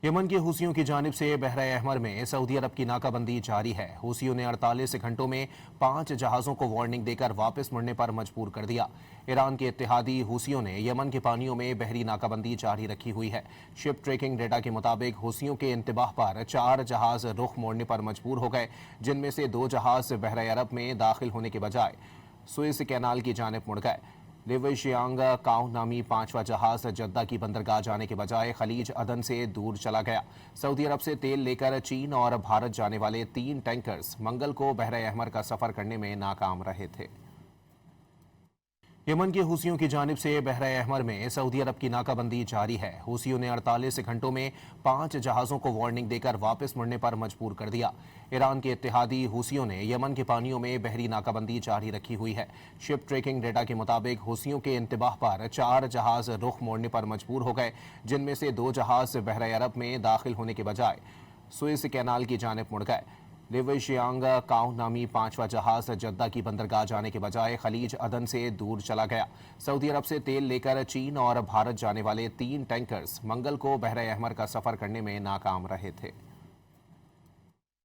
Yemen के हूसियों की जानिब से बहरा अहमर में सऊदी अरब की नाकाबंदी जारी है। हूसियों ने 48 घंटों में 5 जहाज़ों को वार्निंग देकर वापस मुड़ने पर मजबूर कर दिया। ईरान के इत्तेहादी हूसियों ने यमन के पानियों में बहरी नाकाबंदी जारी रखी हुई है। शिप ट्रैकिंग डेटा के मुताबिक हूसियों के इंतबाह पर 4 जहाज़ रुख मोड़ने पर मजबूर हो गए, जिनमें से 2 जहाज़ बहरा अरब में दाखिल होने के बजाय सुएज कैनाल की जानिब मुड़ गए। लिविशियांग काउ नामी 5वां जहाज जद्दा की बंदरगाह जाने के बजाय खलीज अदन से दूर चला गया। सऊदी अरब से तेल लेकर चीन और भारत जाने वाले 3 टैंकर्स मंगल को बहरा अहमर का सफर करने में नाकाम रहे थे। यमन के हूसियों की जानिब से बहरा अहमर में सऊदी अरब की नाकाबंदी जारी है। हूसियों ने 48 घंटों में 5 जहाज़ों को वार्निंग देकर वापस मुड़ने पर मजबूर कर दिया। ईरान के इत्तेहादी हूसियों ने यमन के पानियों में बहरी नाकाबंदी जारी रखी हुई है। शिप ट्रैकिंग डेटा के मुताबिक हूसियों के इंतबाह पर 4 जहाज़ रुख मोड़ने पर मजबूर हो गए, जिनमें से 2 जहाज़ बहरा अरब में दाखिल होने के बजाय सुएज कैनाल की जानिब मुड़ गए। लिविशियांग काउ नामी 5वां जहाज जद्दा की बंदरगाह जाने के बजाय खलीज अदन से दूर चला गया। सऊदी अरब से तेल लेकर चीन और भारत जाने वाले 3 टैंकर्स मंगल को बहरा अहमर का सफर करने में नाकाम रहे थे।